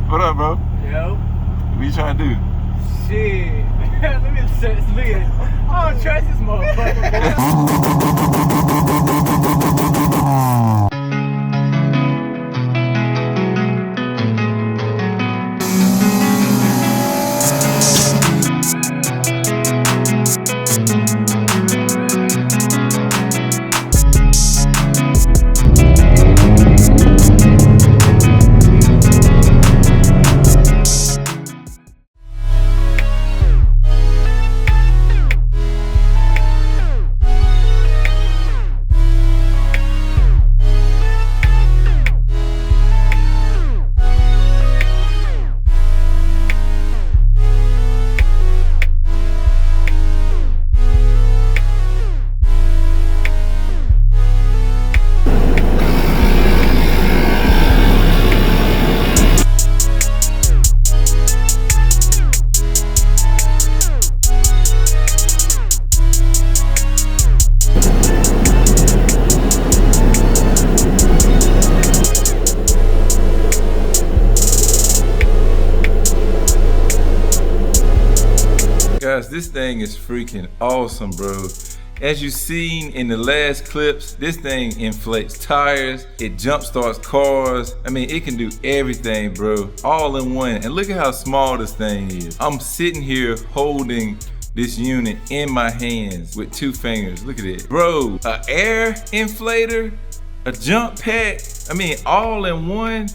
What up, bro? Yo. What you trying to do? Shit. Let me look at I don't trust this motherfucker, boy. Guys, this thing is freaking awesome, bro. As you've seen in the last clips, this thing inflates tires, it jump starts cars. I mean, it can do everything, bro, all in one. And look at how small this thing is. I'm sitting here holding this unit in my hands with 2 fingers. Look at it. Bro, an air inflator, a jump pack, I mean, all in one.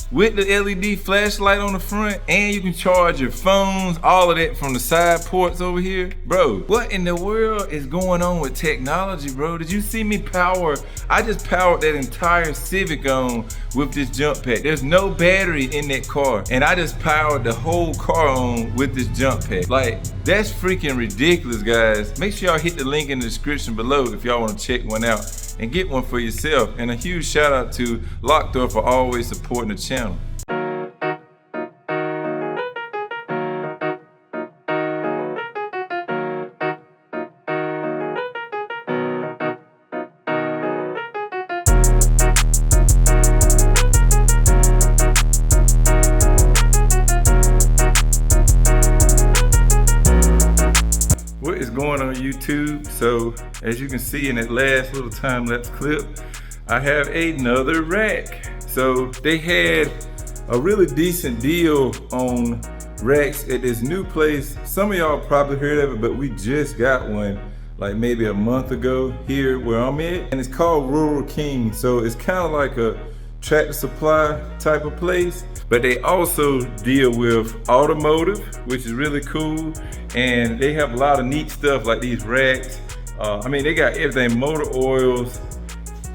With the LED flashlight on the front, and you can charge your phones, all of that from the side ports over here. Bro, what in the world is going on with technology, bro? Did you see me power? I just powered that entire Civic on with this jump pack. There's no battery in that car, and I just powered the whole car on with this jump pack. Like, that's freaking ridiculous, guys. Make sure y'all hit the link in the description below if y'all want to check one out and get one for yourself. And a huge shout out to Lockdoor for always supporting the channel. What is going on YouTube? So as you can see in that last little time-lapse clip, I have another rack. So they had a really decent deal on racks at this new place. Some of y'all probably heard of it, but we just got one like maybe a month ago here where I'm at, and it's called Rural King. So it's kind of like a Tractor Supply type of place, but they also deal with automotive, which is really cool. And they have a lot of neat stuff like these racks. I mean, they got everything, motor oils,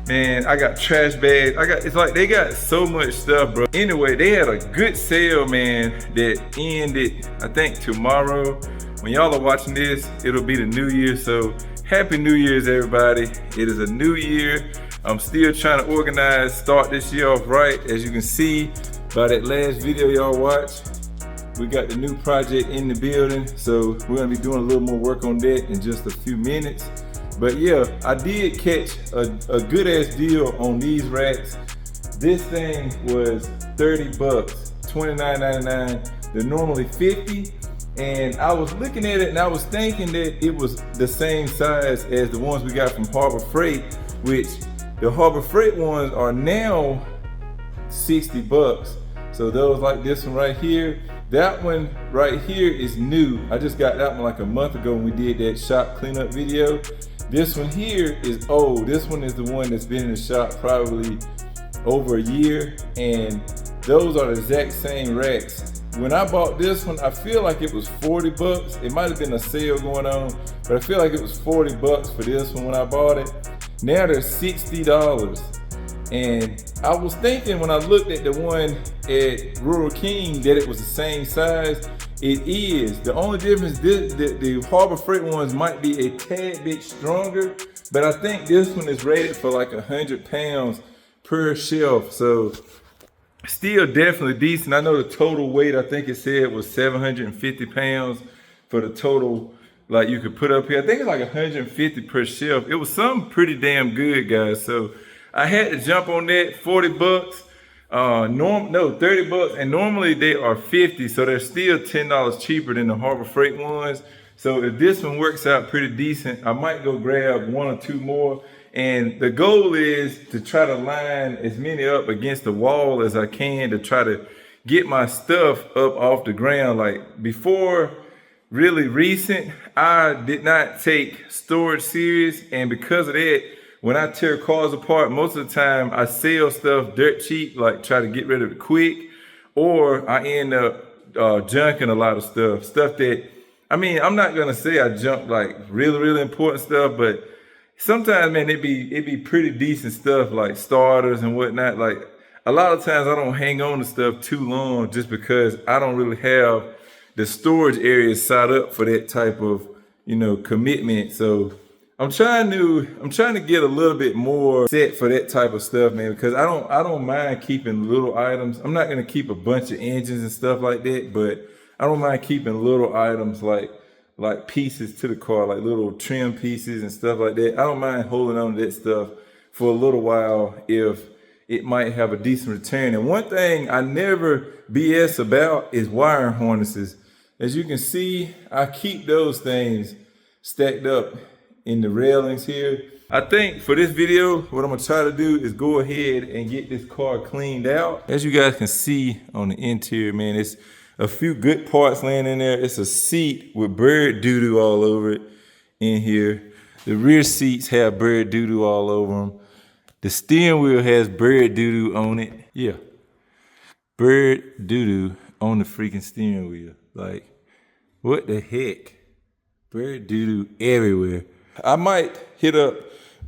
man, I got trash bags, it's like they got so much stuff, bro. Anyway, they had a good sale, man, that ended, I think, tomorrow. When y'all are watching this, it'll be the new year, so happy New Year's, everybody. It is a new year. I'm still trying to organize, start this year off right. As you can see by that last video y'all watched, we got the new project in the building, so we're gonna be doing a little more work on that in just a few minutes. But yeah, I did catch a good ass deal on these racks. This thing was 30 bucks, $29.99. They're normally 50. And I was looking at it and I was thinking that it was the same size as the ones we got from Harbor Freight, which the Harbor Freight ones are now 60 bucks. So those like this one right here, that one right here is new. I just got that one like a month ago when we did that shop cleanup video. This one here is old. This one is the one that's been in the shop probably over a year, and those are the exact same racks. When I bought this one, I feel like it was 40 bucks. It might have been a sale going on, but I feel like it was 40 bucks for this one when I bought it. Now they're $60. And I was thinking when I looked at the one at Rural King that it was the same size. It is. The only difference, the Harbor Freight ones might be a tad bit stronger, but I think this one is rated for like 100 pounds per shelf. So still definitely decent. I know the total weight, I think it said was 750 pounds for the total, like you could put up here. I think it's like 150 per shelf. It was something pretty damn good, guys. So I had to jump on that, 40 bucks. No, 30 bucks, and normally they are 50, so they're still $10 cheaper than the Harbor Freight ones. So if this one works out pretty decent, I might go grab one or two more. And the goal is to try to line as many up against the wall as I can to try to get my stuff up off the ground. Like before, really recent, I did not take storage serious, and because of that, when I tear cars apart, most of the time I sell stuff dirt cheap, like try to get rid of it quick, or I end up junking a lot of stuff that, I mean, I'm not gonna say I junk like really important stuff, but sometimes, man, it'd be pretty decent stuff like starters and whatnot. Like a lot of times I don't hang on to stuff too long just because I don't really have the storage area set up for that type of, commitment. So I'm trying to get a little bit more set for that type of stuff, man, because I don't mind keeping little items. I'm not gonna keep a bunch of engines and stuff like that, but I don't mind keeping little items like pieces to the car, like little trim pieces and stuff like that. I don't mind holding on to that stuff for a little while if it might have a decent return. And one thing I never BS about is wiring harnesses. As you can see, I keep those things stacked up in the railings here. I think for this video, what I'm gonna try to do is go ahead and get this car cleaned out. As you guys can see on the interior, man, it's a few good parts laying in there. It's a seat with bird doo-doo all over it in here. The rear seats have bird doo-doo all over them. The steering wheel has bird doo-doo on it. Yeah, bird doo-doo on the freaking steering wheel. Like, what the heck? Bird doo-doo everywhere. I might hit up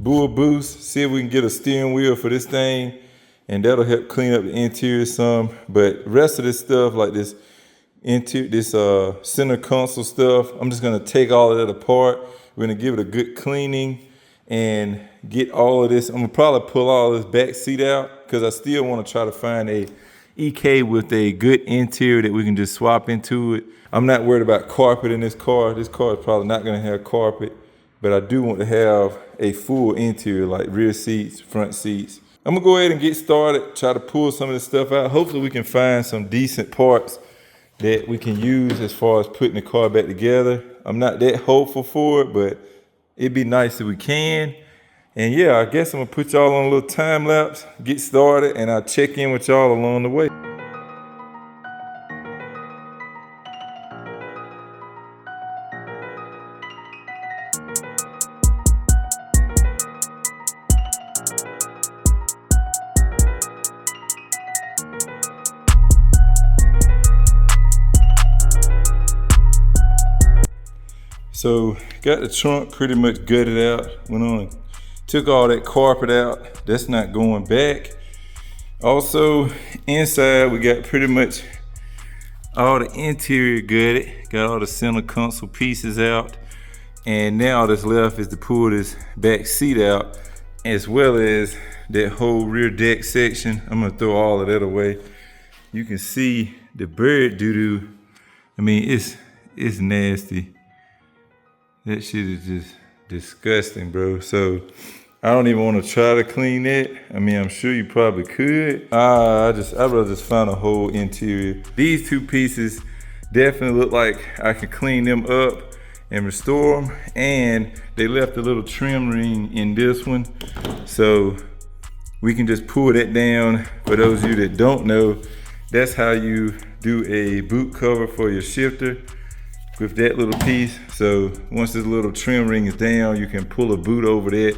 Bullboost, see if we can get a steering wheel for this thing, and that'll help clean up the interior some. But the rest of this stuff, like this center console stuff, I'm just gonna take all of that apart. We're gonna give it a good cleaning and get all of this. I'm gonna probably pull all of this back seat out because I still want to try to find a EK with a good interior that we can just swap into it. I'm not worried about carpet in this car. This car is probably not gonna have carpet, but I do want to have a full interior, like rear seats, front seats. I'm gonna go ahead and get started, try to pull some of this stuff out. Hopefully we can find some decent parts that we can use as far as putting the car back together. I'm not that hopeful for it, but it'd be nice if we can. And yeah, I guess I'm gonna put y'all on a little time lapse, get started, and I'll check in with y'all along the way. So got the trunk pretty much gutted out, went on, took all that carpet out. That's not going back. Also inside we got pretty much all the interior gutted, got all the center console pieces out. And now all that's left is to pull this back seat out, as well as that whole rear deck section. I'm gonna throw all of that away. You can see the bird doo-doo. I mean, it's nasty. That shit is just disgusting, bro. So I don't even want to try to clean that. I mean, I'm sure you probably could. I'd rather just find a whole interior. These two pieces definitely look like I can clean them up and restore them. And they left a little trim ring in this one. So we can just pull that down. For those of you that don't know, that's how you do a boot cover for your shifter, with that little piece. So once this little trim ring is down, you can pull a boot over that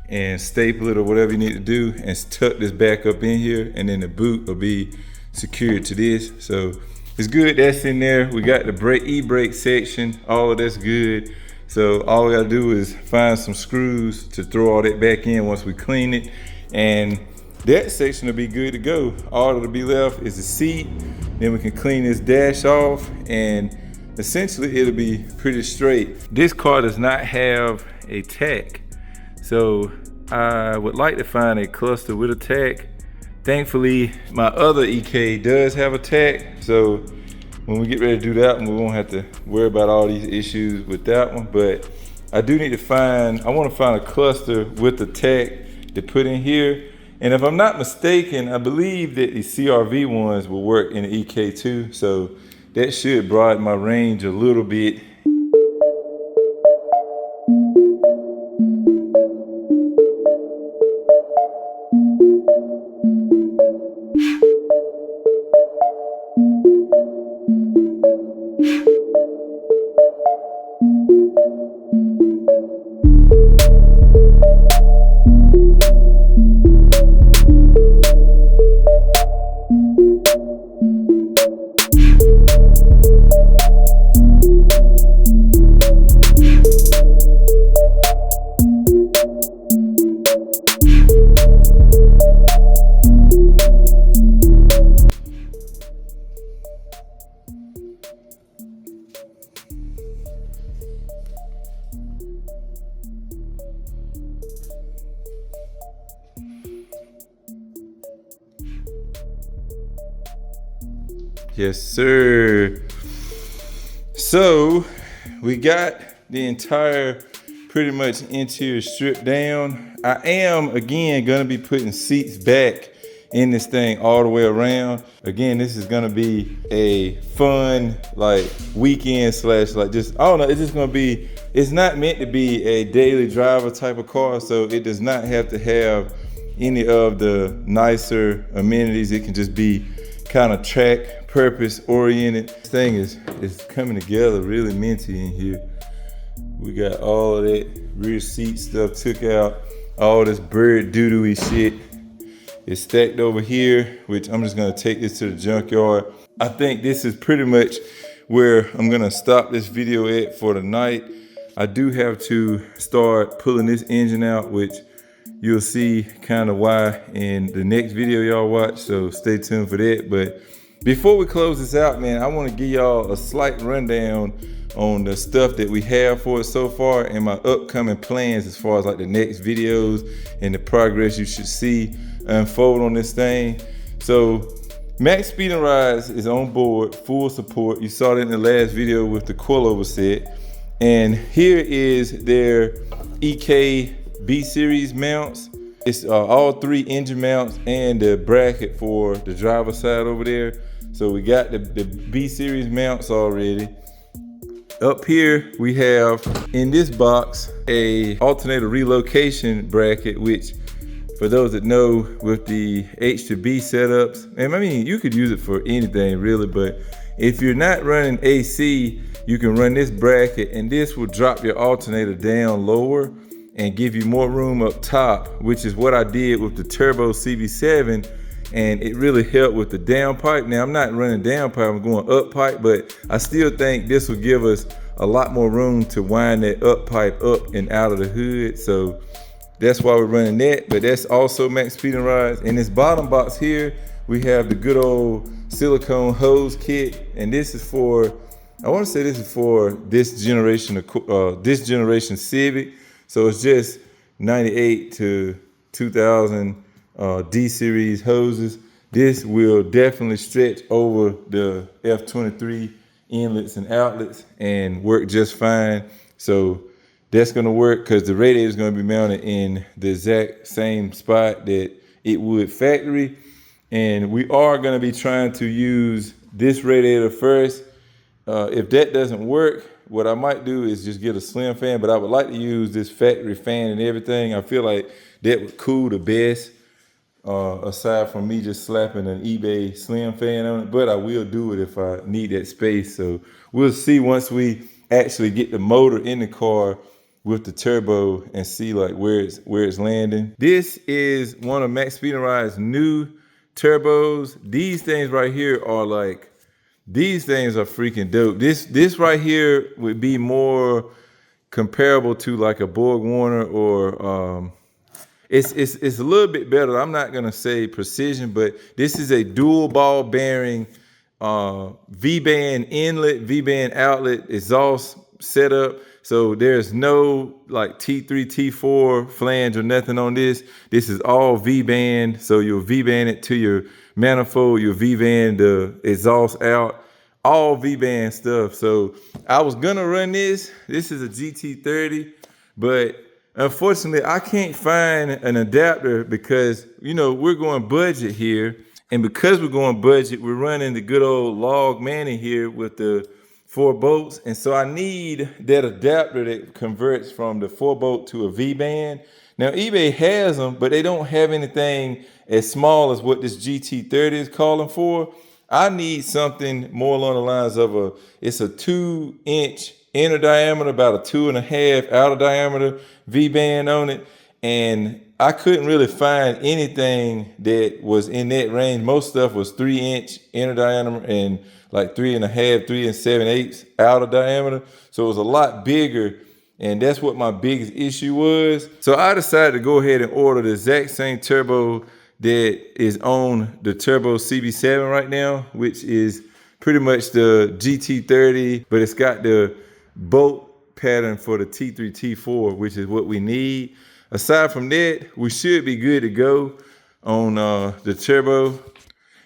and staple it or whatever you need to do and tuck this back up in here, and then the boot will be secured to this. So it's good, that's in there. We got the e-brake section, all of that's good. So all we gotta do is find some screws to throw all that back in once we clean it, and that section will be good to go. All that'll be left is the seat. Then we can clean this dash off, and essentially it'll be pretty straight. This car does not have a tach, so I would like to find a cluster with a tach. Thankfully my other EK does have a tach, so when we get ready to do that one, we won't have to worry about all these issues with that one. But I do need to I want to find a cluster with a tach to put in here, And if I'm not mistaken, I believe that the CRV ones will work in the EK2. So that should broaden my range a little bit. Yes, sir. So we got the entire pretty much interior stripped down. I am again gonna be putting seats back in this thing all the way around. Again, this is gonna be a fun like weekend slash like just, I don't know, it's just gonna be, it's not meant to be a daily driver type of car, so it does not have to have any of the nicer amenities. It can just be kind of track purpose oriented. This thing is coming together really minty in here. We got all of that rear seat stuff took out, all this bird doo-doo-y shit is stacked over here, which I'm just gonna take this to the junkyard. I think this is pretty much where I'm gonna stop this video at for the night. I do have to start pulling this engine out, which you'll see kind of why in the next video y'all watch, so stay tuned for that. But before we close this out, man, I want to give y'all a slight rundown on the stuff that we have for it so far and my upcoming plans as far as like the next videos and the progress you should see unfold on this thing. So Maxpeedingrods is on board, full support. You saw that in the last video with the coilover set. And here is their EK B series mounts. It's all 3 engine mounts and the bracket for the driver side over there. So we got the B series mounts already. Up here we have in this box a alternator relocation bracket, which for those that know with the H2B setups, and I mean you could use it for anything really, but if you're not running AC, you can run this bracket and this will drop your alternator down lower and give you more room up top, which is what I did with the Turbo CB7, and it really helped with the downpipe. Now I'm not running downpipe, I'm going up pipe, but I still think this will give us a lot more room to wind that up pipe up and out of the hood. So that's why we're running that, but that's also Maxpeedingrods. In this bottom box here, we have the good old silicone hose kit, and this is for, I want to say this is for this generation CIVIC. So it's just 98 to 2000 D series hoses. This will definitely stretch over the F23 inlets and outlets and work just fine. So that's gonna work because the radiator is gonna be mounted in the exact same spot that it would factory. And we are gonna be trying to use this radiator first. If that doesn't work, what I might do is just get a slim fan, but I would like to use this factory fan and everything. I feel like that would cool the best, aside from me just slapping an eBay slim fan on it, but I will do it if I need that space. So we'll see once we actually get the motor in the car with the turbo and see like where it's landing. This is one of Maxpeedingrods' new turbos. These things right here are like, these things are freaking dope. This right here would be more comparable to like a Borg Warner, or it's a little bit better. I'm not gonna say precision, but this is a dual ball bearing V-band inlet, V-band outlet exhaust setup. So there's no like T3, T4 flange or nothing on this. This is all V-band. So you'll V-band it to your manifold, you'll V-band the exhaust out, all V-band stuff. So I was gonna run this. This is a GT30, but unfortunately, I can't find an adapter because, you know, we're going budget here. And because we're going budget, we're running the good old log Manny here with the 4 bolts. And so I need that adapter that converts from the 4 bolt to a V-band. Now eBay has them, but they don't have anything as small as what this GT30 is calling for. I need something more along the lines of it's a 2-inch inner diameter, about a 2.5 outer diameter V-band on it. And I couldn't really find anything that was in that range. Most stuff was 3-inch inner diameter and like 3.5, 3 7/8 outer diameter. So it was a lot bigger, and that's what my biggest issue was. So I decided to go ahead and order the exact same turbo that is on the Turbo CB7 right now, which is pretty much the GT30, but it's got the bolt pattern for the T3, T4, which is what we need. Aside from that, we should be good to go on the turbo.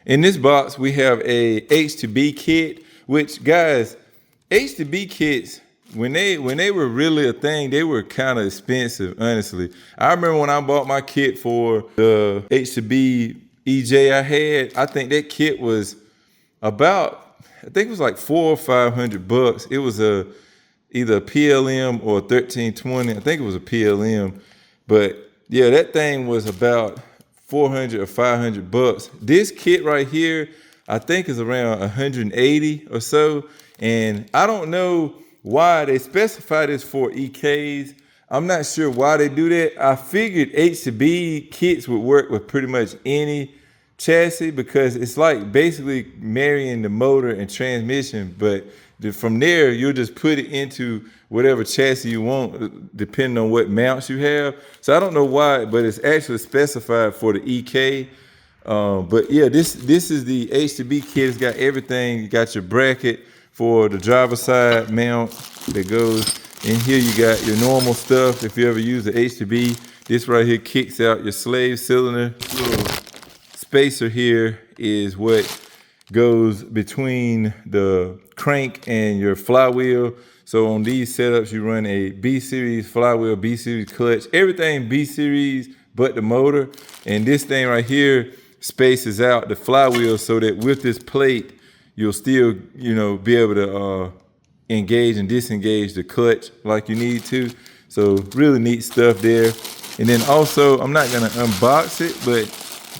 In this box, we have a H2B kit, which, guys, H2B kits, when they were really a thing, they were kind of expensive, honestly. I remember when I bought my kit for the H2B EJ I had, I think that kit was about, I think it was like $400 or $500. It was either a PLM or a 1320. I think it was a PLM. But yeah, that thing was about $400 or $500. This kit right here, I think is around 180 or so. And I don't know why they specify this for EKs. I'm not sure why they do that. I figured H2B kits would work with pretty much any chassis because it's like basically marrying the motor and transmission. But from there, you'll just put it into whatever chassis you want, depending on what mounts you have. So I don't know why, but it's actually specified for the EK. But yeah, this is the H2B kit. It's got everything. You got your bracket for the driver's side mount that goes in here. You got your normal stuff. If you ever use the H2B, this right here kicks out your slave cylinder. Little spacer here is what goes between the crank and your flywheel. So on these setups, you run a B-series flywheel, B-series clutch, everything B-series but the motor. And this thing right here spaces out the flywheel so that with this plate, you'll still, you know, be able to engage and disengage the clutch like you need to. So really neat stuff there. And then also, I'm not gonna unbox it, but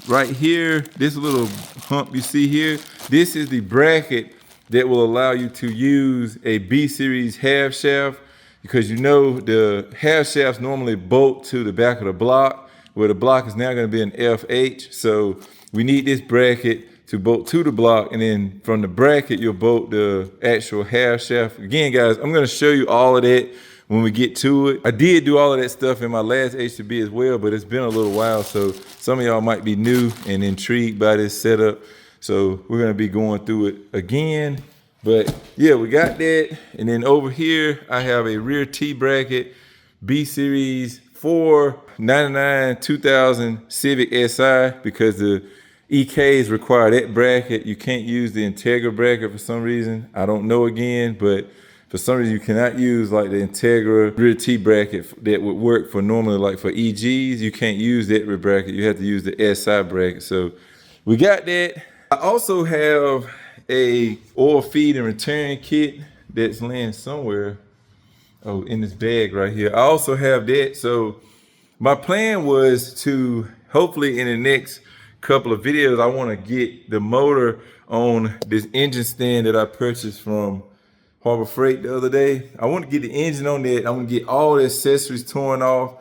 right here, this little hump you see here, this is the bracket that will allow you to use a B-series half shaft, because you know the half shafts normally bolt to the back of the block, where the block is now going to be an FH. So we need this bracket to bolt to the block, and then from the bracket you'll bolt the actual half shaft. Again, guys, I'm going to show you all of that when we get to it. I did do all of that stuff in my last H2B as well, but it's been a little while, so some of y'all might be new and intrigued by this setup. So we're gonna be going through it again. But yeah, we got that. And then over here, I have a rear T bracket, B-Series 499 2000 Civic SI, because the EKs require that bracket. You can't use the Integra bracket for some reason. I don't know again, but for some reason you cannot use like the Integra rear T bracket that would work for normally like for EGs. You can't use that rear bracket. You have to use the SI bracket. So we got that. I also have a oil feed and return kit that's laying somewhere. Oh, in this bag right here. I also have that. So my plan was to hopefully in the next couple of videos, I want to get the motor on this engine stand that I purchased from Harbor Freight the other day. I want to get the engine on that. I want to get all the accessories torn off,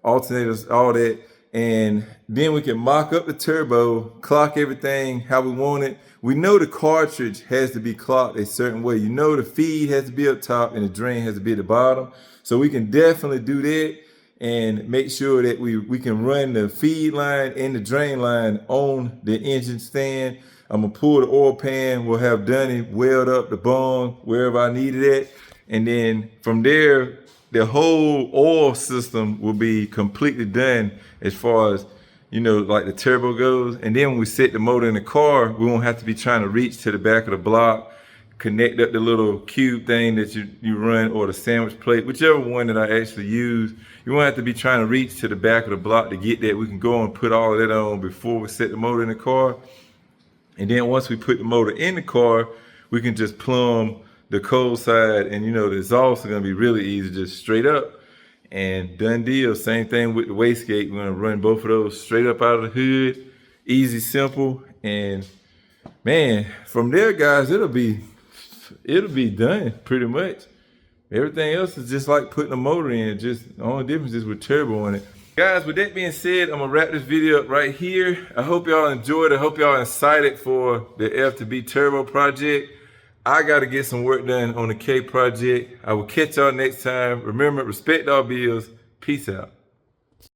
alternators, all that. And then we can mock up the turbo, clock everything how we want it. We know the cartridge has to be clocked a certain way. You know the feed has to be up top and the drain has to be at the bottom. So we can definitely do that and make sure that we can run the feed line and the drain line on the engine stand. I'm gonna pull the oil pan. We'll have Dunny weld up the bung wherever I need it at. And then from there, the whole oil system will be completely done as far as, you know, like the turbo goes. And then when we set the motor in the car, we won't have to be trying to reach to the back of the block, connect up the little cube thing that you run, or the sandwich plate, whichever one that I actually use. You won't have to be trying to reach to the back of the block to get that. We can go and put all of that on before we set the motor in the car. And then once we put the motor in the car, we can just plumb the cold side, and the exhaust are gonna be really easy, just straight up. And done deal. Same thing with the wastegate. We're gonna run both of those straight up out of the hood. Easy, simple, and man, from there, guys, it'll be done pretty much. Everything else is just like putting a motor in. Just the only difference is with turbo on it. Guys, with that being said, I'm gonna wrap this video up right here. I hope y'all enjoyed it. I hope y'all excited for the F2B turbo project. I gotta get some work done on the K project. I will catch y'all next time. Remember, respect all bills. Peace out.